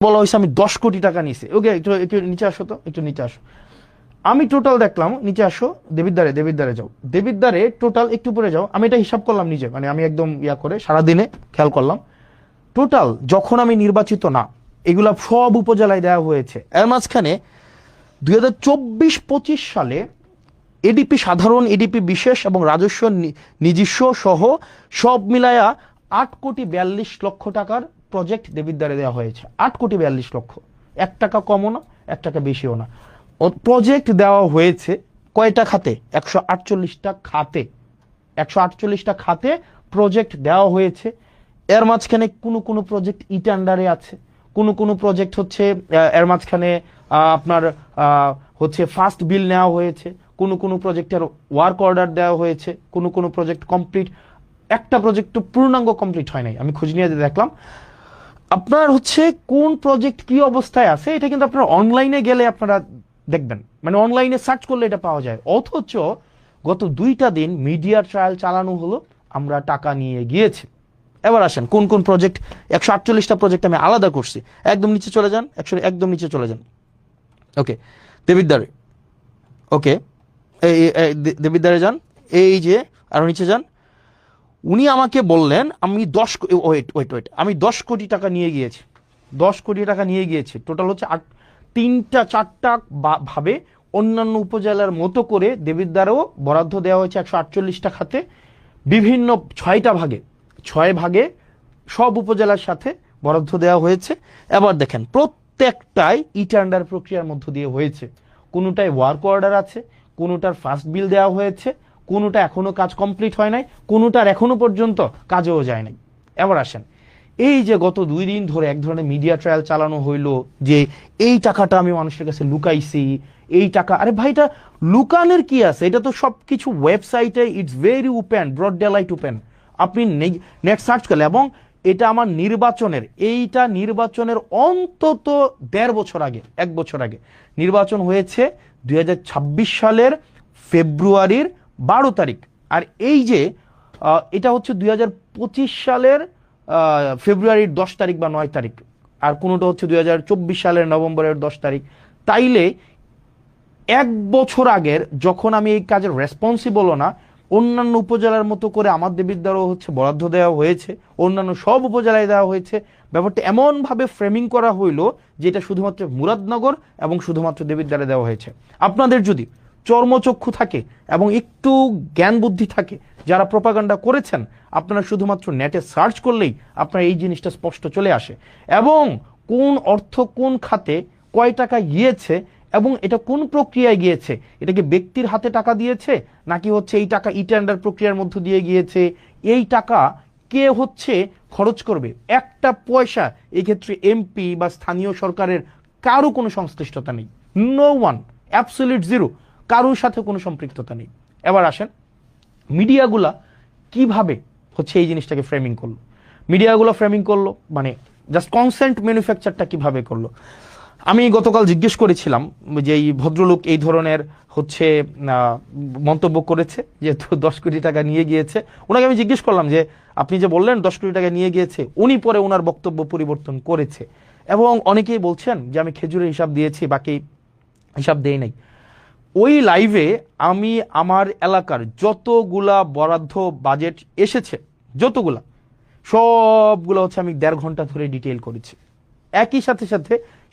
বলা হয়েছে আমি 10 কোটি টাকা নিছি। ওকে, একটু একটু নিচে আসো তো, একটু নিচে আসো। আমি টোটাল দেখলাম, নিচে আসো, দেবিদ্বারে যাও, দেবিদ্বারে টোটাল একটু পরে যাও। আমি এটা হিসাব করলাম নিজে, মানে আমি একদম ইয়া করে সারাদিনে খেয়াল করলাম টোটাল যখন আমি নির্বাচিত না, এগুলা সব উপজেলায় দেওয়া হয়েছে। এর মাঝখানে 2024-25 সালে এডিপি সাধারণ, এডিপি বিশেষ এবং রাজস্ব নিজস্ব সহ সব মিলায়া 8,42,00,000 টাকার প্রজেক্ট দেবিদ্বারে দেওয়া হয়েছে। 8,42,00,000, 1 টাকা কমও না, 1 টাকা বেশিও না। প্রজেক্ট দেওয়া হয়েছে কয়টা খাতে? 148টা খাতে। 148টা খাতে প্রজেক্ট দেওয়া হয়েছে। এর মাঝখানে কোনো প্রজেক্ট ইটান্ডারে আছে, কোনো প্রজেক্ট হচ্ছে এর মাঝখানে আপনার হচ্ছে ফার্স্ট বিল নেওয়া হয়েছে, কোনো প্রজেক্টের ওয়ার্ক অর্ডার দেওয়া হয়েছে, কোনো প্রজেক্ট কমপ্লিট, একটা প্রজেক্ট তো পূর্ণাঙ্গ কমপ্লিট হয় নাই। আমি খোঁজ নিয়ে দেখলাম আপনার হচ্ছে কোন প্রজেক্ট কি অবস্থায় আছে, এটা কিন্তু আপনারা অনলাইনে গেলে আপনারা দেখবেন, মানে অনলাইনে সার্চ করলে এটা পাওয়া যায়। অথচ গত 2টা দিন মিডিয়া ট্রায়াল চালানো হলো, আমরা টাকা নিয়ে গিয়েছি। এবার আসেন কোন প্রজেক্ট। 148টা প্রজেক্ট আমি আলাদা করছি। একদম নিচে চলে যান, একদম নিচে চলে যান। ওকে, দেবিদ্বারে, ওকে, দেবিদ্বারে যান, এই যে আরো নিচে যান। উনি আমাকে বললেন আমি 10 কোটি টাকা নিয়ে গিয়েছি। 10 কোটি টাকা নিয়ে গিয়েছি। টোটাল হচ্ছে 3-4টা ভাবে অন্যান্য উপজেলার মতো করে দেবিদ্বারেও বরাদ্দ দেওয়া হয়েছে 148টা খাতে, বিভিন্ন 6টা ভাগে, 6 ভাগে সব উপজেলার সাথে বরাদ্দ দেওয়া হয়েছে। এবার দেখেন প্রত্যেকটাই টেন্ডার প্রক্রিয়ার মধ্য দিয়ে হয়েছে। কোনোটায় ওয়ার্ক অর্ডার আছে, কোনোটার ফার্স্ট বিল দেওয়া হয়েছে, কোনোটা এখনো কাজ কমপ্লিট হয় নাই, কোনোটার এখনো পর্যন্ত কাজেও যায় নাই। এবার আসেন, এই যে গত 2 দিন ধরে এক ধরনের মিডিয়া ট্রায়াল চালানো হইলো যে এই টাকাটা আমি মানুষের কাছে লুকাইছি, এই টাকা, আরে ভাই এটা লুকানোর কি আছে? এটা তো সবকিছু ওয়েবসাইটে, it's very open, broad daylight open. আপনি নেট সার্চ করলে, এবং এটা আমার নির্বাচনের অন্তত 1.5 বছর আগে, 1 বছর আগে নির্বাচন হয়েছে 2026 সালের ফেব্রুয়ারির 12 তারিখ। আর এই যে এটা হচ্ছে 2025 সালের ফেব্রুয়ারির 10 তারিখ বা 9 তারিখ, আর কোনোটা হচ্ছে 2024 সালের নভেম্বরের 10 তারিখ। তাইলে 1 বছর আগের, যখন আমি এই কাজের রেসপন্সিবলও না, অন্যান্য উপজেলার মতো করে আমার দেবিদ্বারও হচ্ছে বরাদ্দ দেওয়া হয়েছে, অন্যান্য সব উপজেলায় দেওয়া হয়েছে। ব্যাপারটা এমনভাবে ফ্রেমিং করা হইলো যে এটা শুধুমাত্র মুরাদনগর এবং শুধুমাত্র দেবিদ্বারে দেওয়া হয়েছে। আপনাদের যদি চর্মচক্ষু থাকে এবং একটু জ্ঞান বুদ্ধি থাকে, যারা প্রপাগান্ডা করেছেন, আপনারা শুধুমাত্র নেটে সার্চ করলেই আপনার এই জিনিসটা স্পষ্ট চলে আসে, এবং কোন অর্থ কোন খাতে কয় টাকা গিয়েছে এবং এটা কোন প্রক্রিয়ায় গিয়েছে, এটা কি ব্যক্তির হাতে টাকা দিয়েছে নাকি হচ্ছে এই টাকা টেন্ডার প্রক্রিয়ার মধ্য দিয়ে গিয়েছে, এই টাকা কে হচ্ছে খরচ করবে, একটা পয়সা এক্ষেত্রে এমপি বা স্থানীয় সরকারের কারো কোনো সংশ্লিষ্টতা নেই। নো ওয়ান, অ্যাবসলিউট জিরো, কারোর সাথে কোনো সম্পৃক্ততা নেই। এবার আসেন মিডিয়াগুলা কিভাবে হচ্ছে এই জিনিসটাকে ফ্রেমিং করলো। মিডিয়াগুলো ফ্রেমিং করলো মানে জাস্ট কনসেন্ট ম্যানুফ্যাকচারটা কিভাবে করলো। আমি গতকাল জিজ্ঞেস করেছিলাম যে এই ভদ্রলোক এই ধরনের হচ্ছে মন্তব্য করেছে, যেহেতু 10 কোটি টাকা নিয়ে গিয়েছে, ওনাকে আমি জিজ্ঞেস করলাম যে আপনি যে বললেন 10 কোটি টাকা নিয়ে গিয়েছে, উনি পরে ওনার বক্তব্য পরিবর্তন করেছে, এবং অনেকেই বলছেন যে আমি খেজুরের হিসাব দিয়েছি, বাকি হিসাব দেই নাই। ওই লাইভে আমি আমার এলাকার যতগুলা বরাদ্দ বাজেট এসেছে, যতগুলা, সবগুলো হচ্ছে আমি 1.5 ঘন্টা ধরে ডিটেইল করেছি। একই সাথে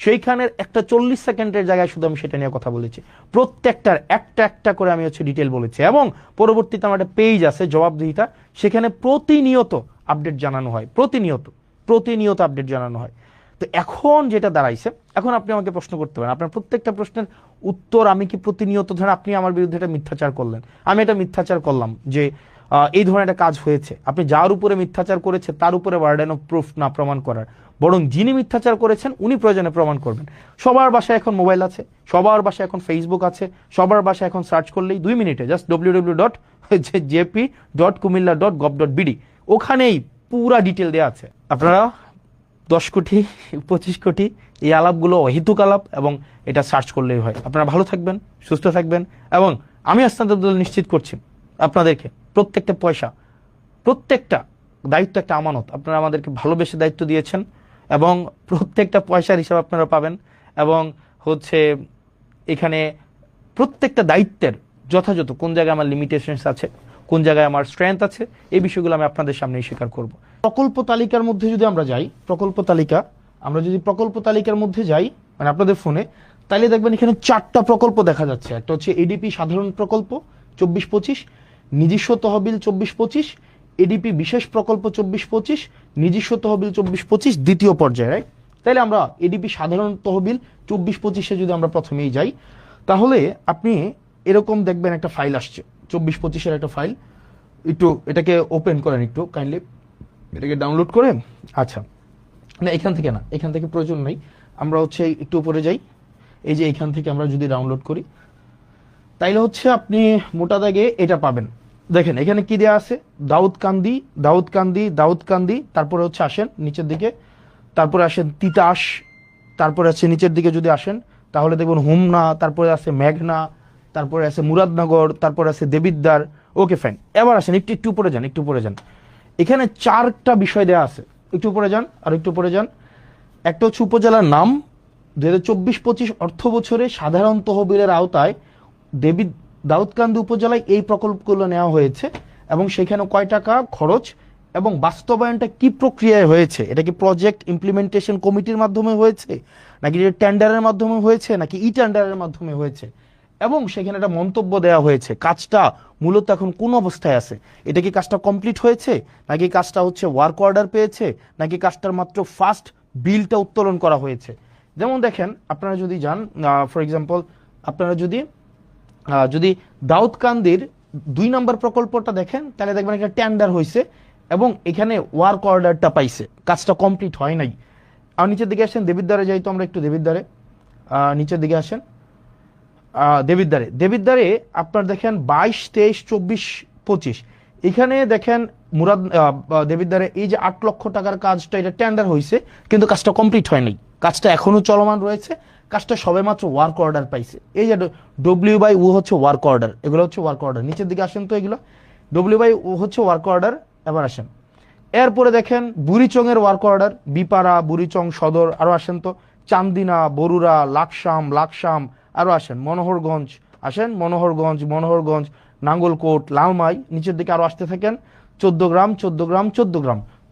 সেইখানের একটা 40 সেকেন্ডের জায়গায় শুধু আমি সেটা নিয়ে কথা বলেছি। প্রত্যেকটার একটা করে আমি হচ্ছে ডিটেইল বলেছি, এবং পরবর্তীতে আমার একটা পেজ আছে জবাবদিহিতা, সেখানে প্রতিনিয়ত আপডেট জানানো হয়, প্রতিনিয়ত আপডেট জানানো হয়। তো এখন যেটা দাঁড়াইছে, এখন আপনি আমাকে প্রশ্ন করতে পারেন, আপনার প্রত্যেকটা প্রশ্নের উত্তর আমি কি প্রতিনিয়ত, ধরেন আপনি আমার বিরুদ্ধে একটা মিথ্যাচার করলেন, আমি এটা মিথ্যাচার করলাম যে এই ধরনের একটা কাজ হয়েছে, আপনি যার উপরে মিথ্যাচার করেছে তার উপরে বার্ডেন অফ প্রুফ না প্রমাণ করার, বরং যিনি মিথ্যাচার করেছেন উনি প্রয়োজনে প্রমাণ করবেন। সবার বাসায় এখন মোবাইল আছে, সবার বাসায় এখন ফেসবুক আছে, সবার বাসায় এখন সার্চ করলেই 2 মিনিটে জাস্ট www.jp.kumilla.gov.bd, ওখানেই পুরা ডিটেল দেওয়া আছে। আপনারা 10 কোটি 25 কোটি এই আলাপগুলো অহেতুক আলাপ, এবং এটা সার্চ করলেই হয়। আপনারা ভালো থাকবেন, সুস্থ থাকবেন, এবং আমি আস্তাদ নিশ্চিত করছি আপনাদেরকে প্রত্যেকটা পয়সা, প্রত্যেকটা দায়িত্ব একটা আমানত, আপনারা আমাদেরকে ভালোবেসে দায়িত্ব দিয়েছেন, এবং প্রত্যেকটা পয়সার হিসাব আপনারা পাবেন, এবং হচ্ছে এখানে প্রত্যেকটা দায়িত্বের যথাযথ কোন জায়গায় আমার লিমিটেশনস আছে, কোন জায়গায় আমার স্ট্রেংথ আছে, এই বিষয়গুলো আমি আপনাদের সামনে স্বীকার করব। প্রকল্প তালিকার মধ্যে যদি আমরা যাই, আমরা যদি প্রকল্প তালিকার মধ্যে যাই মানে আপনাদের ফোনে, তাহলে দেখবেন এখানে 4টা প্রকল্প দেখা যাচ্ছে। একটা হচ্ছে এডিপি সাধারণ প্রকল্প 24-25, নিজস্ব তহবিল 24-25, এডিপি বিশেষ প্রকল্প 24-25, নিজস্ব তহবিল 24-25 দ্বিতীয় পর্যায়ে, রাইট? তাইলে আমরা এডিপি সাধারণ তহবিল 24-25-এ যদি আমরা প্রথমেই যাই, তাহলে আপনি এরকম দেখবেন একটা ফাইল আসছে, 24-25-এর একটা ফাইল। একটু এটাকে ওপেন করেন, একটু কাইন্ডলি এটাকে ডাউনলোড করে। আচ্ছা, না এখান থেকে প্রয়োজন নেই, আমরা হচ্ছে একটু উপরে যাই। এই যে এখান থেকে আমরা যদি ডাউনলোড করি, তাইলে হচ্ছে আপনি মোটা দাগে এটা পাবেন। দেখেন এখানে কি দেওয়া আছে, দাউদকান্দি, তারপরে হচ্ছে আসেন নিচের দিকে, তারপরে আসেন তিতাস, তারপরে আছে নিচের দিকে যদি আসেন তাহলে দেখবেন হোমনা, তারপরে আছে মেঘনা, তারপরে আছে মুরাদনগর, তারপরে আছে দেবিদ্বার। ওকে ফাইন, এবার আসেন একটু উপরে যান। এখানে 4টা বিষয় দেওয়া আছে, একটু উপরে যান, আর একটু উপরে যান। একটা হচ্ছে উপজেলার নাম, 2024-25 অর্থ বছরে সাধারণ তহবিলের আওতায় দাউদকান্দি উপজেলায় এই প্রকল্পগুলো নেওয়া হয়েছে, এবং সেখানে কয় টাকা খরচ এবং বাস্তবায়নটা কি প্রক্রিয়ায় হয়েছে, এটা কি প্রজেক্ট ইমপ্লিমেন্টেশন কমিটির মাধ্যমে হয়েছে, নাকি টেন্ডারের মাধ্যমে হয়েছে, নাকি ই টেন্ডারের মাধ্যমে হয়েছে, এবং সেখানে একটা মন্তব্য দেওয়া হয়েছে কাজটা মূলত এখন কোন অবস্থায় আছে, এটা কি কাজটা কমপ্লিট হয়েছে, নাকি কাজটা হচ্ছে ওয়ার্ক অর্ডার পেয়েছে, নাকি কাজটার মাত্র ফার্স্ট বিলটা উত্তোলন করা হয়েছে। যেমন দেখেন আপনারা যদি যান, ফর এক্সাম্পল আপনারা যদি দাউদকান্দির 2 নম্বর প্রকল্পটা দেখেন, তাহলে দেখবেন একটা টেন্ডার হয়েছে এবং এখানে ওয়ার্ক অর্ডারটা পাইছে, কাজটা কমপ্লিট হয় নাই। আর নিচের দিকে আসেন, দেবিদ্বারে যাই তো আমরা একটু, দেবিদ্বারে নিচের দিকে আসেন, দেবিদ্বারে আপনার দেখেন 22, 23, 24, 25 এখানে দেখেন দেবিদ্বারে এই যে 8 লক্ষ টাকার কাজটা, এটা টেন্ডার হয়েছে কিন্তু কাজটা কমপ্লিট হয় নাই, কাজটা এখনো চলমান রয়েছে, কাজটা সবেমাত্র ওয়ার্ক অর্ডার পাইছে। এই যে ডব্লিউ/ও হচ্ছে ওয়ার্ক অর্ডার, এগুলো হচ্ছে ওয়ার্ক অর্ডার। নিচের দিকে আসেন তো, এগুলো ডব্লিউ/ও হচ্ছে ওয়ার্ক অর্ডার। এবার আসেন, এরপরে দেখেন বুড়িচং-এর ওয়ার্ক অর্ডার, বিপাড়া, বুড়িচং সদর, আরো আসেন তো চান্দিনা, বরুড়া, লাকসাম, আরো আসেন মনোহরগঞ্জ, নাঙ্গলকোট, লালমাই, নিচের দিকে আরো আসতে থাকেন, 14 গ্রাম।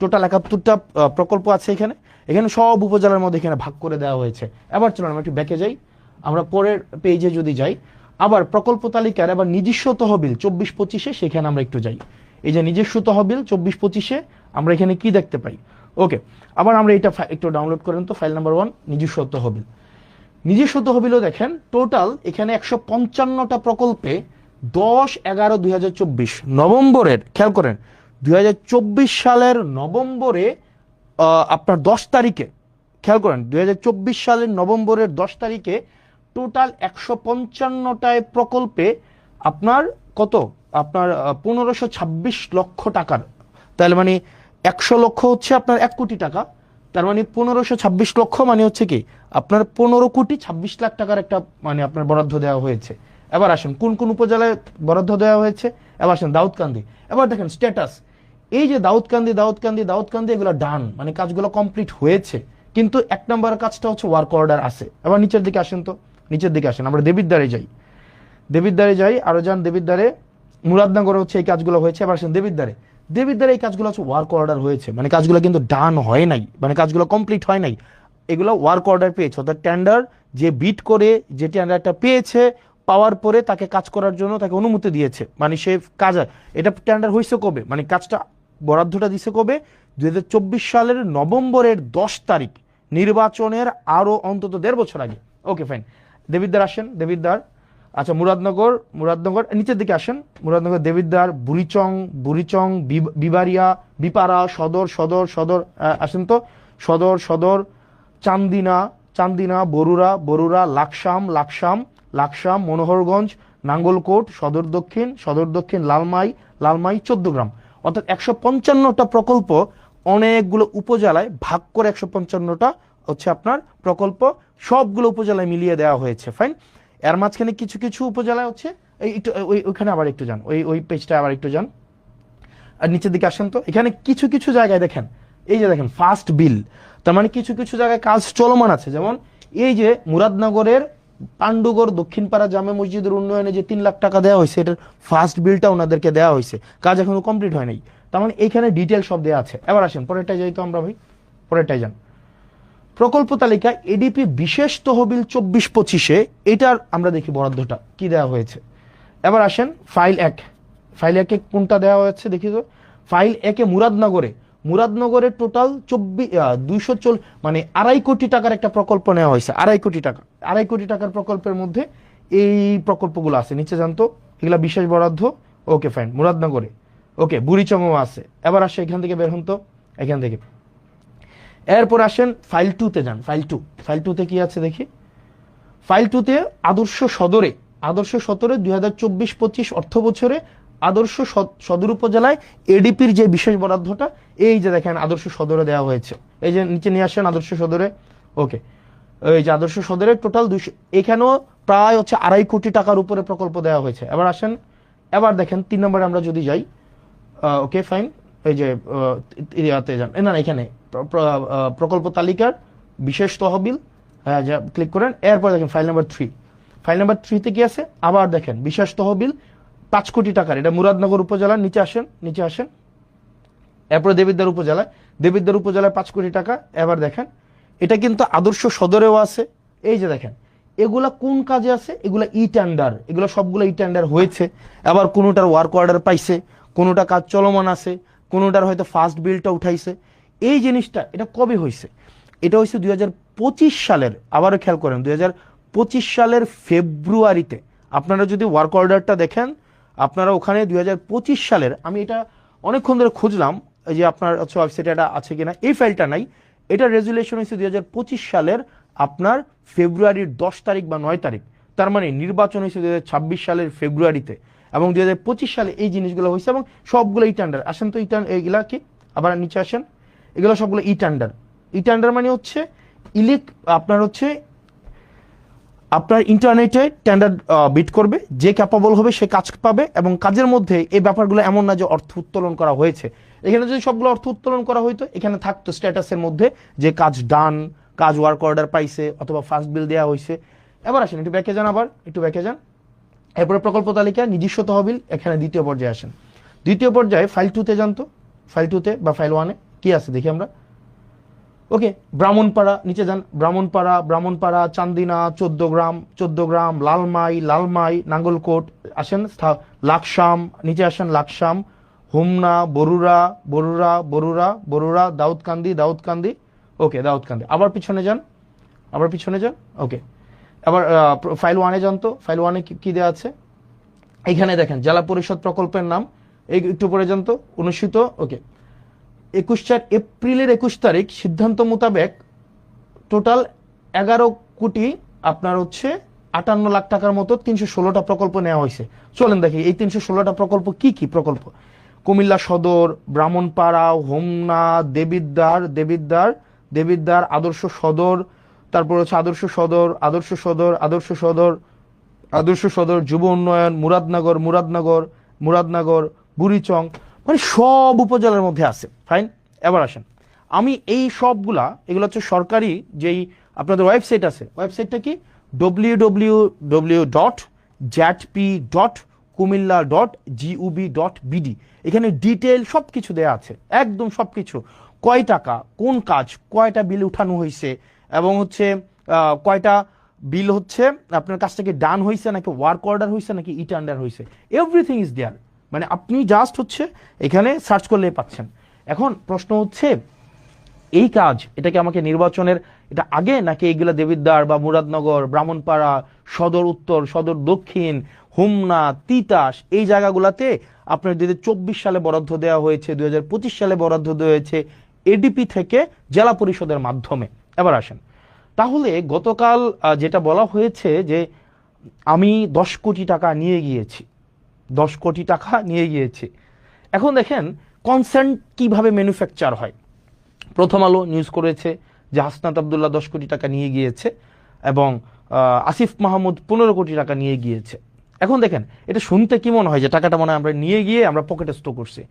টোটাল 71টা প্রকল্প আছে এখানে সব উপজেলার মধ্যে এখানে ভাগ করে দেওয়া হয়েছে। এবার চলুন আমরা একটু ব্যাকে যাই, আমরা পরের পেজে যদি যাই, আবার প্রকল্প তালিকার আবার নিজস্ব তহবিল 24-25-এ, সেখানে আমরা একটু যাই। এই যে নিজস্ব তহবিল 24-25-এ আমরা এখানে কি দেখতে পাই। ওকে, আবার আমরা এটা একটু ডাউনলোড করেন তো, ফাইল নাম্বার 1 নিজস্ব তহবিলও দেখেন টোটাল এখানে 155টা প্রকল্পে 10/11/2024 নভেম্বরের, খেয়াল করেন 2024 সালের নভেম্বরে আপনার 10 তারিখে, খেয়াল করেন 2024 সালের নভেম্বরের 10 তারিখে টোটাল 155টায় প্রকল্পে আপনার কত, আপনার 1526 লক্ষ টাকার, তাহলে মানে 100 লক্ষ হচ্ছে আপনার 1 কোটি টাকা, তার মানে 1526 লক্ষ মানে হচ্ছে কি আপনার 15,26,00,000 টাকার একটা মানে আপনার বরাদ্দ দেওয়া হয়েছে। এবার আসেন কোন কোন উপজেলায় বরাদ্দ দেওয়া হয়েছে, এবার আসেন দাউদকান্দি। এবার দেখেন স্ট্যাটাস, এই যে দাউদকান্দি এগুলো ডান, মানে কাজগুলো কমপ্লিট হয়েছে, কিন্তু 1 নম্বরের কাজটা হচ্ছে ওয়ার্ক অর্ডার আছে। এবার নিচের দিকে আসেন তো, আমরা দেবিদ্বারে যাই, আরো যান দেবিদ্বারে, মুরাদনগরে হচ্ছে এই কাজগুলো হয়েছে। এবার আসেন দেবিদ্বারে এই কাজগুলো হচ্ছে ওয়ার্ক অর্ডার হয়েছে, মানে কাজগুলো কিন্তু ডান হয় নাই, মানে কাজগুলো কমপ্লিট হয় নাই, এগুলো ওয়ার্ক অর্ডার পেয়েছে, অর্থাৎ টেন্ডার যে বিড করে যে টেন্ডারটা পেয়েছে, পাওয়ার পরে তাকে কাজ করার জন্য তাকে অনুমতি দিয়েছে, মানে সে কাজ, এটা টেন্ডার হয়েছে কবে, মানে কাজটা বরাদ্দটা দিছে কবে, 2024 সালের নভেম্বরের 10 তারিখ, নির্বাচনের আরো অন্তত 1.5 বছর আগে। ওকে ফাইন, দেবিদ্বার আসেন, আচ্ছা মুরাদনগর, নিচের দিকে আসেন, মুরাদনগর, দেবিদ্বার, বুড়িচং, বিবারিয়া, বিপাড়া, সদর আসেন তো, সদর, চান্দিনা, বরুড়া, লাকসাম, মনোহরগঞ্জ, নাঙ্গলকোট, সদর দক্ষিণ, লালমাই, 14 গ্রাম। অর্থাৎ 155টা প্রকল্প অনেকগুলো উপজেলায় ভাগ করে 155টা হচ্ছে আপনার প্রকল্প সবগুলো উপজেলায় মিলিয়ে দেওয়া হয়েছে। ফাইন, এর মাঝখানে কিছু উপজেলায় হচ্ছে ওইখানে আবার একটু যান, ওই পেজটা আবার একটু যান, আর নিচের দিকে আসেন তো, এখানে কিছু জায়গায় দেখেন, এই যে দেখেন ফার্স্ট বিল, তার মানে কিছু কিছু জায়গায় কাজ চলমান আছে। যেমন এই যে মুরাদনগরের পান্ডুগড় দক্ষিণপাড়া জামে মসজিদের উন্নয়নে যে 3 লাখ টাকা দেওয়া হয়েছে, এটার ফার্স্ট বিলটা ওনাদেরকে দেওয়া হয়েছে, কাজ এখনো কমপ্লিট হয় নাই। তার মানে এইখানে ডিটেল সব দেওয়া আছে। এবার আসেন পরেরটাই যাই তো আমরা ভাই, পরেরটাই যান। প্রকল্প তালিকা এডিপি বিশেষ তহবিল 24-25-এ এটার আমরা দেখি বরাদ্দটা কি দেওয়া হয়েছে। এবার আসেন ফাইল 1, ফাইল 1-এ কোনটা দেওয়া হয়েছে দেখি তো। ফাইল 1-এ মুরাদনগরে টোটাল 240 মানে 2.5 কোটি টাকার একটা প্রকল্প নেওয়া হয়েছে। 2.5 কোটি টাকা, 2.5 কোটি টাকার প্রকল্পের মধ্যে এই প্রকল্পগুলো আছে, নিচে জানতো এগুলা বিশেষ বরাদ্দ। ওকে ফাইন, মুরাদনগরে ওকে, বুড়িচংও আছে। এবার আসে এখান থেকে বের হন তো, এখান থেকে। এরপর আসেন ফাইল 2-তে যান। ফাইল 2-তে কি আছে দেখি। ফাইল 2-তে আদর্শ সদরে 2024-25 অর্থ বছরে আদর্শ সদর উপজেলায় এডিপির যে বিশেষ বরাদ্দটা, এই যে দেখেন আদর্শ সদরে দেওয়া হয়েছে। এই যে নিচে নিয়ে আসেন আদর্শ সদরে। ওকে, এই যে আদর্শ সদরে টোটাল 200, এখানেও প্রায় হচ্ছে 2.5 কোটি টাকার উপরে প্রকল্প দেওয়া হয়েছে। এবার আসেন, এবার দেখেন 3 নম্বরে আমরা যদি যাই। ওকে ফাইন, এই যে ইয়াতে যান, না এখানে প্রকল্প তালিকার বিশেষ তহবিল, হ্যাঁ ক্লিক করেন। এরপর দেখেন ফাইল নাম্বার 3। ফাইল নাম্বার 3-তে কি আছে, আবার দেখেন বিশেষ তহবিল 5 কোটি টাকার, এটা মুরাদনগর উপজেলার। নিচে আসেন। এরপরে দেবিদ্বার উপজেলায় 5 কোটি টাকা। এবার দেখেন এটা কিন্তু আদর্শ সদরেও আছে। এই যে দেখেন এগুলা কোন কাজে আছে, এগুলা ই টেন্ডার, এগুলো সবগুলো ই টেন্ডার হয়েছে। আবার কোনোটার ওয়ার্ক অর্ডার পাইছে, কোনোটা কাজ চলমান আছে, কোনোটার হয়তো ফার্স্ট বিলটা উঠাইছে। এই জিনিসটা এটা কবে হয়েছে, এটা হয়েছে 2025 সালের, আবারও খেয়াল করেন 2025 সালের ফেব্রুয়ারিতে। আপনারা যদি ওয়ার্ক অর্ডারটা দেখেন, আপনারা ওখানে 2025 সালের, আমি এটা অনেকক্ষণ ধরে খুঁজলাম যে আপনার ওয়েবসাইটে এটা আছে কিনা, এই ফাইলটা নাই। এটা রেজুলেশন হয়েছে 2025 সালের আপনার ফেব্রুয়ারির 10 তারিখ বা 9 তারিখ। তার মানে নির্বাচন হয়েছে 2026 সালের ফেব্রুয়ারিতে, এবং 2025 সালে এই জিনিসগুলো হয়েছে, এবং সবগুলো ই টেন্ডার। আসেন তো এইগুলা কি, আবার নিচে আসেন। এগুলো সবগুলো ই টেন্ডার মানে হচ্ছে আপনার হচ্ছে আপনার ইন্টারনেটে টেন্ডার বিট করবে, যে ক্যাপাবল হবে সে কাজ পাবে। এবং কাজের মধ্যে এই ব্যাপারগুলো এমন না যে অর্থ উত্তোলন করা হয়েছে। এখানে যদি সবগুলো অর্থ উত্তোলন করা হইতো, এখানে থাকতো স্ট্যাটাসের মধ্যে যে কাজ ডান, কাজ ওয়ার্ক অর্ডার পাইছে, অথবা ফার্স্ট বিল দেওয়া হয়েছে। এবার আসেন একটু ব্যাকে যান, এরপরে প্রকল্প তালিকা নিজস্ব তহবিল, এখানে দ্বিতীয় পর্যায়ে আসেন। দ্বিতীয় পর্যায়ে ফাইল 2-তে যান তো। ফাইল 2-তে বা ফাইল 1-এ কি আছে দেখি আমরা। ওকে, ব্রাহ্মণপাড়া, নিচে যান। ব্রাহ্মণপাড়া, চান্দিনা, 14 গ্রাম, লালমাই, নাঙ্গলকোট। আসেন লাকসাম, নিচে আসেন লাকসাম, হুমনা, বরুড়া, দাউদকান্দি। ওকে, দাউদকান্দি। আবার পিছনে যান। ওকে, আবার ফাইল 1-এ যান তো। ফাইল 1-এ কি দেওয়া আছে, এখানে দেখেন জেলা পরিষদ প্রকল্পের নাম। একটু পরে যান তো, অনুষ্ঠিত। ওকে, এপ্রিলের 21 তারিখ সিদ্ধান্ত মোতাবেক টোটাল 11 কোটি আপনার হচ্ছে 58 লাখ টাকার মতো 316টা প্রকল্প নেওয়া হয়েছে। চলেন দেখি এই 316টা প্রকল্প কি কি প্রকল্প। কুমিল্লা সদর, ব্রাহ্মণপাড়া, হোমনা, দেবিদ্বার, আদর্শ সদর, তারপর হচ্ছে আদর্শ সদর, যুব উন্নয়ন, মুরাদনগর, বুড়িচং, মানে সব উপজেলার মধ্যে আছে। ফাইন, এবার আসেন আমি এই সবগুলা, এগুলো হচ্ছে সরকারি যেই আপনাদের ওয়েবসাইট আছে, ওয়েবসাইটটা কি www.jatp.kumilla.gov.bd। এখানে ডিটেল সব কিছু দেওয়া আছে, একদম সব কিছু, কয় টাকা, কোন কাজ, কয়টা বিল উঠানো হয়েছে, এবং হচ্ছে কয়টা বিল হচ্ছে আপনার কাছ থেকে ডান হয়েছে, নাকি ওয়ার্ক অর্ডার হয়েছে, নাকি ই টেন্ডার হয়েছে, এভরিথিং ইজ দেয়ার। মানে আপনি জাস্ট হচ্ছে এখানে সার্চ করলে পাচ্ছেন। এখন প্রশ্ন হচ্ছে এই কাজ, এটাকে আমাকে নির্বাচনের এটা আগে, নাকি এইগুলা দেবিদ্বার বা মুরাদনগর, ব্রাহ্মণপাড়া, সদর উত্তর, সদর দক্ষিণ, হুমনা, তিতাস, এই জায়গাগুলাতে আপনার 2024 সালে বরাদ্দ দেওয়া হয়েছে, 2025 সালে বরাদ্দ দেওয়া হয়েছে এডিপি থেকে জেলা পরিষদের মাধ্যমে। এবার আসেন, তাহলে গতকাল যেটা বলা হয়েছে যে আমি 10 কোটি টাকা নিয়ে গিয়েছি। এখন দেখেন কনসেন্ট কিভাবে ম্যানুফ্যাকচার হয়। প্রথম আলো নিউজ করেছে যে হাসনাত আব্দুল্লাহ 10 কোটি টাকা নিয়ে গিয়েছে, এবং আসিফ মাহমুদ 15 কোটি টাকা নিয়ে গিয়েছে। এখন দেখেন এটা শুনতে কি মনে হয় যে টাকাটা মনে হয় আমরা নিয়ে গিয়ে আমরা পকেটে স্টোর করছি,